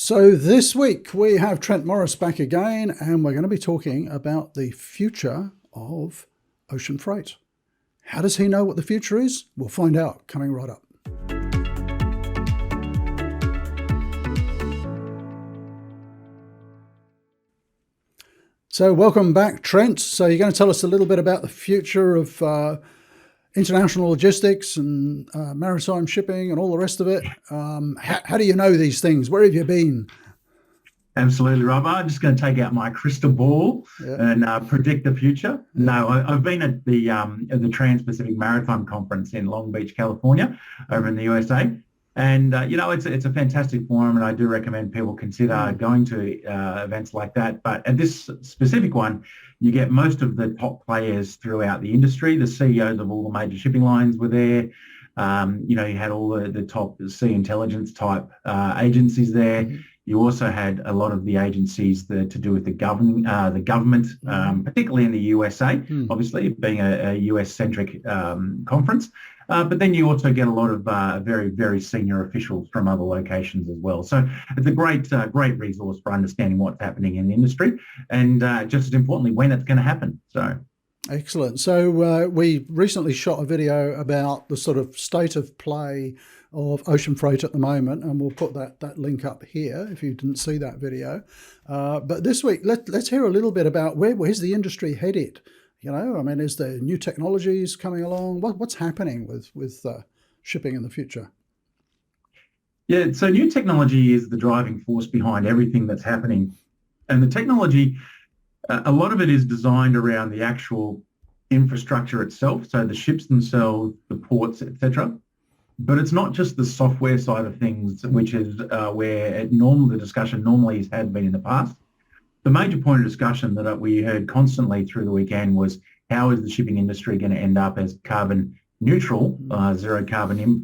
So this week we have Trent Morris back again, and we're going to be talking about the future of ocean freight. How does he know what the future is? We'll find out coming right up. So welcome back, Trent. So you're going to tell us a little bit about the future of international logistics and maritime shipping and all the rest of it. How do you know these things? Where have you been? Absolutely, Rob. I'm just going to take out my crystal ball and predict the future. No, I've been at the Trans-Pacific Maritime Conference in Long Beach, California, over in the USA. And, it's a fantastic forum, and I do recommend people consider going to events like that. But at this specific one, you get most of the top players throughout the industry. The CEOs of all the major shipping lines were there. You had all the top sea intelligence type agencies there. You also had a lot of the agencies to do with the government, particularly in the USA, obviously being a US-centric conference. But then you also get a lot of very, very senior officials from other locations as well. So it's a great resource for understanding what's happening in the industry and just as importantly, when it's going to happen. So. Excellent. So we recently shot a video about the sort of state of play of ocean freight at the moment, and we'll put that link up here if you didn't see that video. But this week, let's hear a little bit about where's the industry headed. Is there new technologies coming along? What's happening with shipping in the future? Yeah, so new technology is the driving force behind everything that's happening. And the technology, a lot of it is designed around the actual infrastructure itself, so the ships themselves, the ports, etc. But it's not just the software side of things, which is where the discussion normally has been in the past. The major point of discussion that we heard constantly through the weekend was how is the shipping industry going to end up as carbon neutral, zero carbon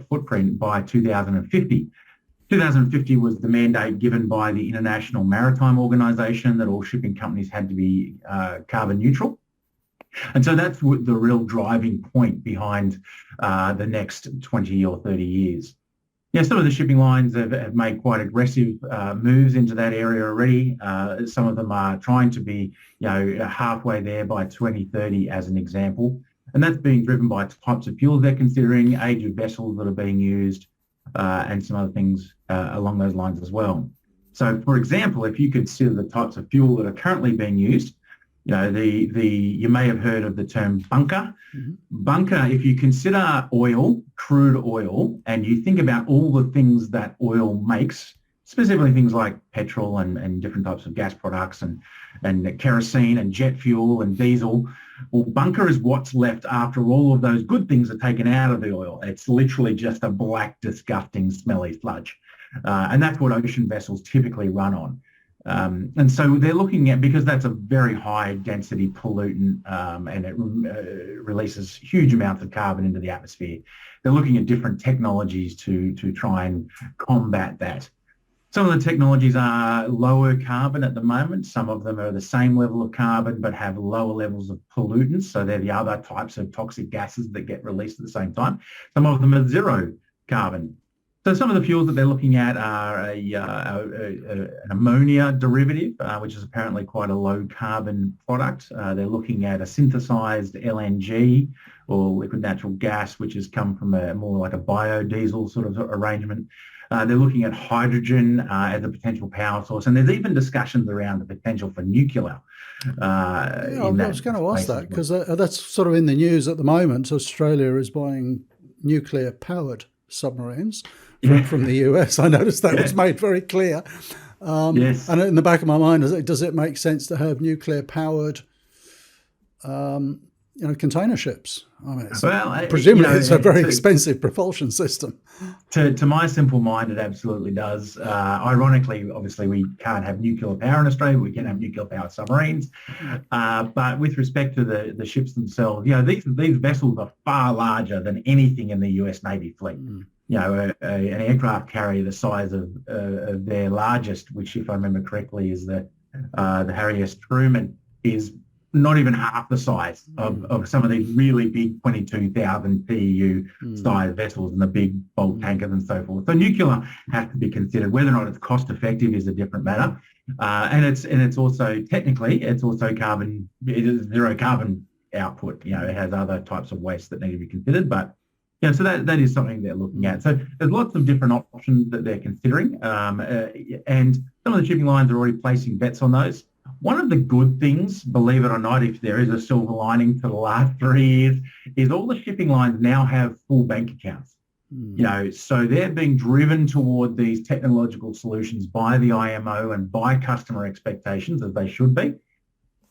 footprint by 2050. 2050 was the mandate given by the International Maritime Organization that all shipping companies had to be carbon neutral. And so that's the real driving point behind the next 20 or 30 years. Yeah, some of the shipping lines have made quite aggressive moves into that area already. Some of them are trying to be, halfway there by 2030 as an example. And that's being driven by types of fuels they're considering, age of vessels that are being used, and some other things along those lines as well. So, for example, if you consider the types of fuel that are currently being used, you may have heard of the term bunker. Bunker, if you consider oil, crude oil, and you think about all the things that oil makes, specifically things like petrol and different types of gas products and kerosene and jet fuel and diesel, well, bunker is what's left after all of those good things are taken out of the oil. It's literally just a black, disgusting, smelly sludge. And that's what ocean vessels typically run on. And so they're looking at, because that's a very high density pollutant and it releases huge amounts of carbon into the atmosphere, they're looking at different technologies to try and combat that. Some of the technologies are lower carbon at the moment. Some of them are the same level of carbon but have lower levels of pollutants. So they're the other types of toxic gases that get released at the same time. Some of them are zero carbon. So some of the fuels that they're looking at are an ammonia derivative, which is apparently quite a low carbon product. They're looking at a synthesized LNG or liquid natural gas, which has come from more like a biodiesel sort of arrangement. They're looking at hydrogen as a potential power source, and there's even discussions around the potential for nuclear. I was going to ask that because that's sort of in the news at the moment. Australia is buying nuclear-powered submarines from the US. I noticed that was made very clear. Yes. And in the back of my mind, does it make sense to have nuclear-powered container ships? I mean, presumably it's a very expensive propulsion system. To my simple mind, it absolutely does. Ironically, obviously, we can't have nuclear power in Australia. We can have nuclear-powered submarines. But with respect to the ships themselves, these vessels are far larger than anything in the US Navy fleet. An aircraft carrier the size of their largest, which, if I remember correctly, is the Harry S. Truman, is not even half the size of some of these really big 22,000 TEU size vessels and the big bulk tankers and so forth. So nuclear has to be considered. Whether or not it's cost effective is a different matter. And it's also technically it is zero carbon output. You know, it has other types of waste that need to be considered, but yeah, so that is something they're looking at. So there's lots of different options that they're considering, and some of the shipping lines are already placing bets on those. One of the good things, believe it or not, if there is a silver lining to the last 3 years, is all the shipping lines now have full bank accounts. You know, so they're being driven toward these technological solutions by the IMO and by customer expectations, as they should be.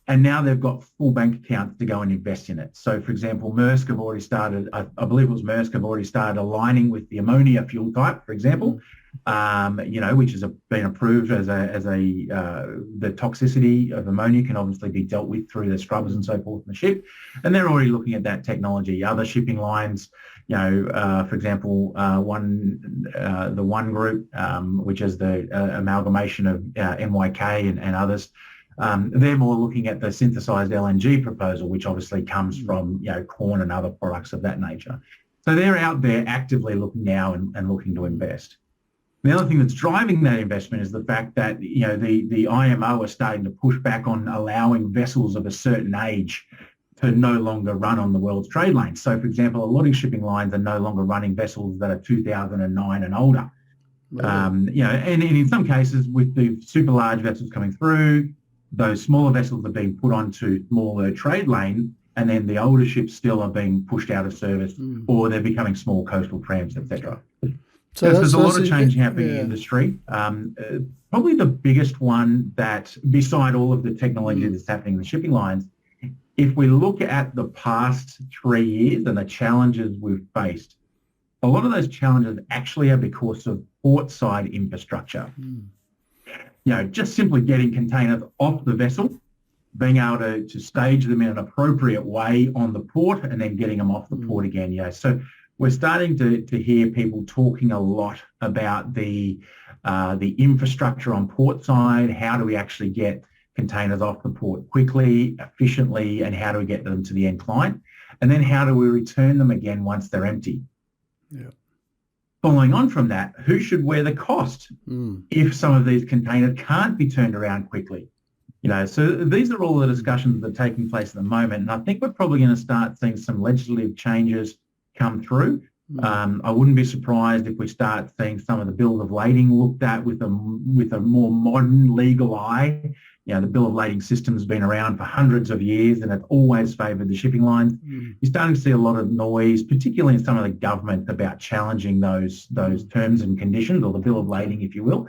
And now they've got full bank accounts to go and invest in it. So, for example, Maersk have already started, I believe it was Maersk have already started aligning with the ammonia fuel type, for example, you know, which has been approved as the toxicity of ammonia can obviously be dealt with through the scrubbers and so forth in the ship. And they're already looking at that technology. Other shipping lines, you know, for example, the One Group, which is the amalgamation of NYK and others, they're more looking at the synthesized LNG proposal, which obviously comes from, you know, corn and other products of that nature. So they're out there actively looking now and looking to invest. The other thing that's driving that investment is the fact that, you know, the IMO are starting to push back on allowing vessels of a certain age to no longer run on the world's trade lanes. So, for example, a lot of shipping lines are no longer running vessels that are 2009 and older. Really? You know, and in some cases, with the super large vessels coming through, those smaller vessels are being put onto smaller trade lane, and then the older ships still are being pushed out of service, or they're becoming small coastal trams, etc. So there's a lot of change happening in the industry. Probably the biggest one that, beside all of the technology that's happening in the shipping lines, if we look at the past 3 years and the challenges we've faced, a lot of those challenges actually are because of port-side infrastructure. You know, just simply getting containers off the vessel, being able to stage them in an appropriate way on the port, and then getting them off the port again. You know, so we're starting to hear people talking a lot about the infrastructure on port side. How do we actually get containers off the port quickly, efficiently, and how do we get them to the end client? And then how do we return them again once they're empty? Yeah. Following on from that, who should wear the cost if some of these containers can't be turned around quickly? You know, so these are all the discussions that are taking place at the moment, and I think we're probably going to start seeing some legislative changes come through. I wouldn't be surprised if we start seeing some of the bills of lading looked at with a more modern legal eye. You know, the bill of lading system's been around for hundreds of years, and it's always favoured the shipping lines. You're starting to see a lot of noise, particularly in some of the government, about challenging those terms and conditions, or the bill of lading, if you will.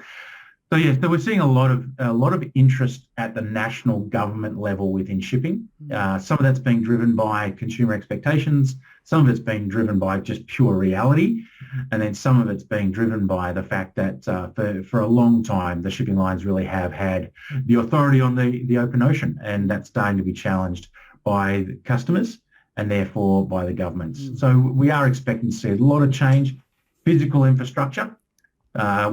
So yeah, so we're seeing a lot of interest at the national government level within shipping. Some of that's being driven by consumer expectations. Some of it's being driven by just pure reality, and then some of it's being driven by the fact that for a long time the shipping lines really have had the authority on the open ocean, and that's starting to be challenged by the customers and therefore by the governments. So we are expecting to see a lot of change, physical infrastructure,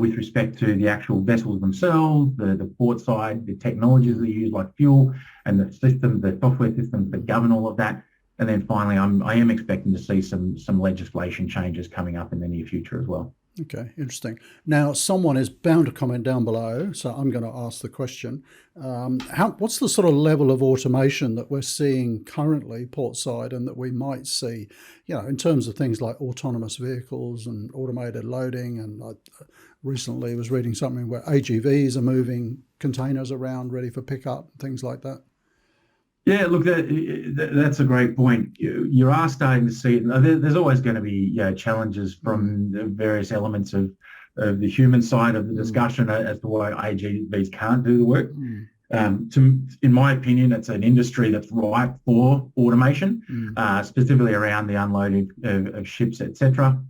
with respect to the actual vessels themselves, the port side, the technologies they use like fuel, and the systems, the software systems that govern all of that. And then finally, I am expecting to see some legislation changes coming up in the near future as well. Okay, interesting. Now, someone is bound to comment down below, so I'm going to ask the question. What's the sort of level of automation that we're seeing currently port side, and that we might see, you know, in terms of things like autonomous vehicles and automated loading? And I recently was reading something where AGVs are moving containers around ready for pickup, things like that. Yeah, look, that's a great point. You are starting to see it. There's always going to be challenges from the various elements of the human side of the discussion as to why AGVs can't do the work. In my opinion, it's an industry that's ripe for automation, specifically around the unloading of ships, etc.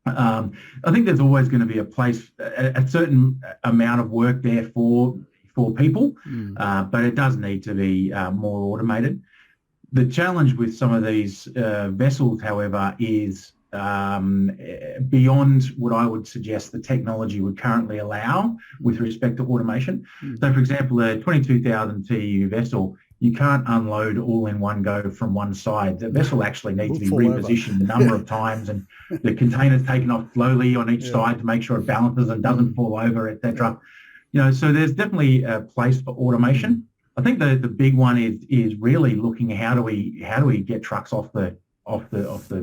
I think there's always going to be a certain amount of work there for people, but it does need to be more automated. The challenge with some of these vessels, however, is beyond what I would suggest the technology would currently allow with respect to automation. So, for example, a 22,000 TEU vessel you can't unload all in one go from one side. The vessel actually needs We'll to be fall over. repositioned a number of times, and the container's taken off slowly on each Yeah. side to make sure it balances and doesn't fall over, etc. Yeah. So there's definitely a place for automation. I think the big one is really looking at how do we get trucks off the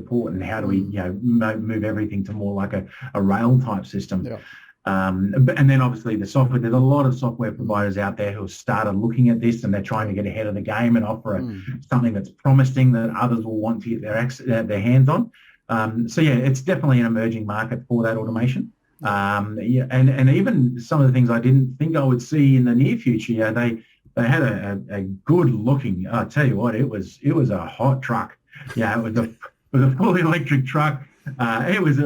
port, and how do we move everything to more like a rail type system. Yeah. And then obviously the software. There's a lot of software providers out there who have started looking at this, and they're trying to get ahead of the game and offer something that's promising that others will want to get their hands on. So yeah, it's definitely an emerging market for that automation. And even some of the things I didn't think I would see in the near future. They had a good looking. I tell you what, it was a hot truck. Yeah, it was a fully electric truck. It was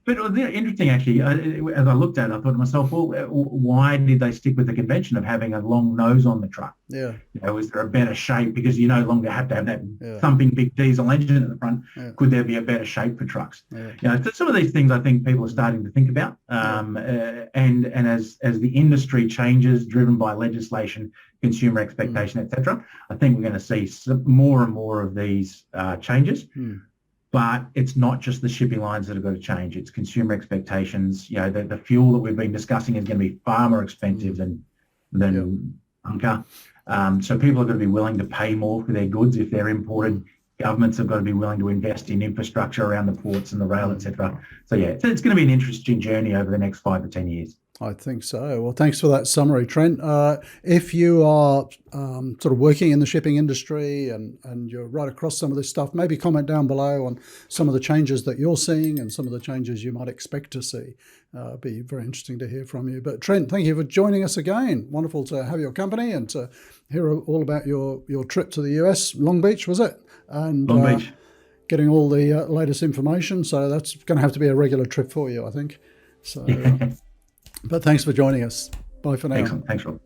but it was interesting actually. As I looked at it, I thought to myself, well, why did they stick with the convention of having a long nose on the truck? Yeah. Was there a better shape? Because you no longer have to have that Yeah. thumping big diesel engine at the front. Yeah. Could there be a better shape for trucks? Yeah. So some of these things I think people are starting to think about. And as the industry changes, driven by legislation, consumer expectation, etc., I think we're going to see more and more of these changes. But it's not just the shipping lines that have got to change. It's consumer expectations. The fuel that we've been discussing is going to be far more expensive than bunker. So people are going to be willing to pay more for their goods if they're imported. Governments have got to be willing to invest in infrastructure around the ports and the rail, etc. So yeah, it's going to be an interesting journey over the next 5 to 10 years. I think so. Well, thanks for that summary, Trent. If you are sort of working in the shipping industry and you're right across some of this stuff, maybe comment down below on some of the changes that you're seeing and some of the changes you might expect to see. It'd be very interesting to hear from you. But Trent, thank you for joining us again. Wonderful to have your company and to hear all about your trip to the US, Long Beach, was it? And Long Beach. Getting all the latest information. So that's going to have to be a regular trip for you, I think. So. But thanks for joining us. Bye for now. Excellent. Thanks, Rob.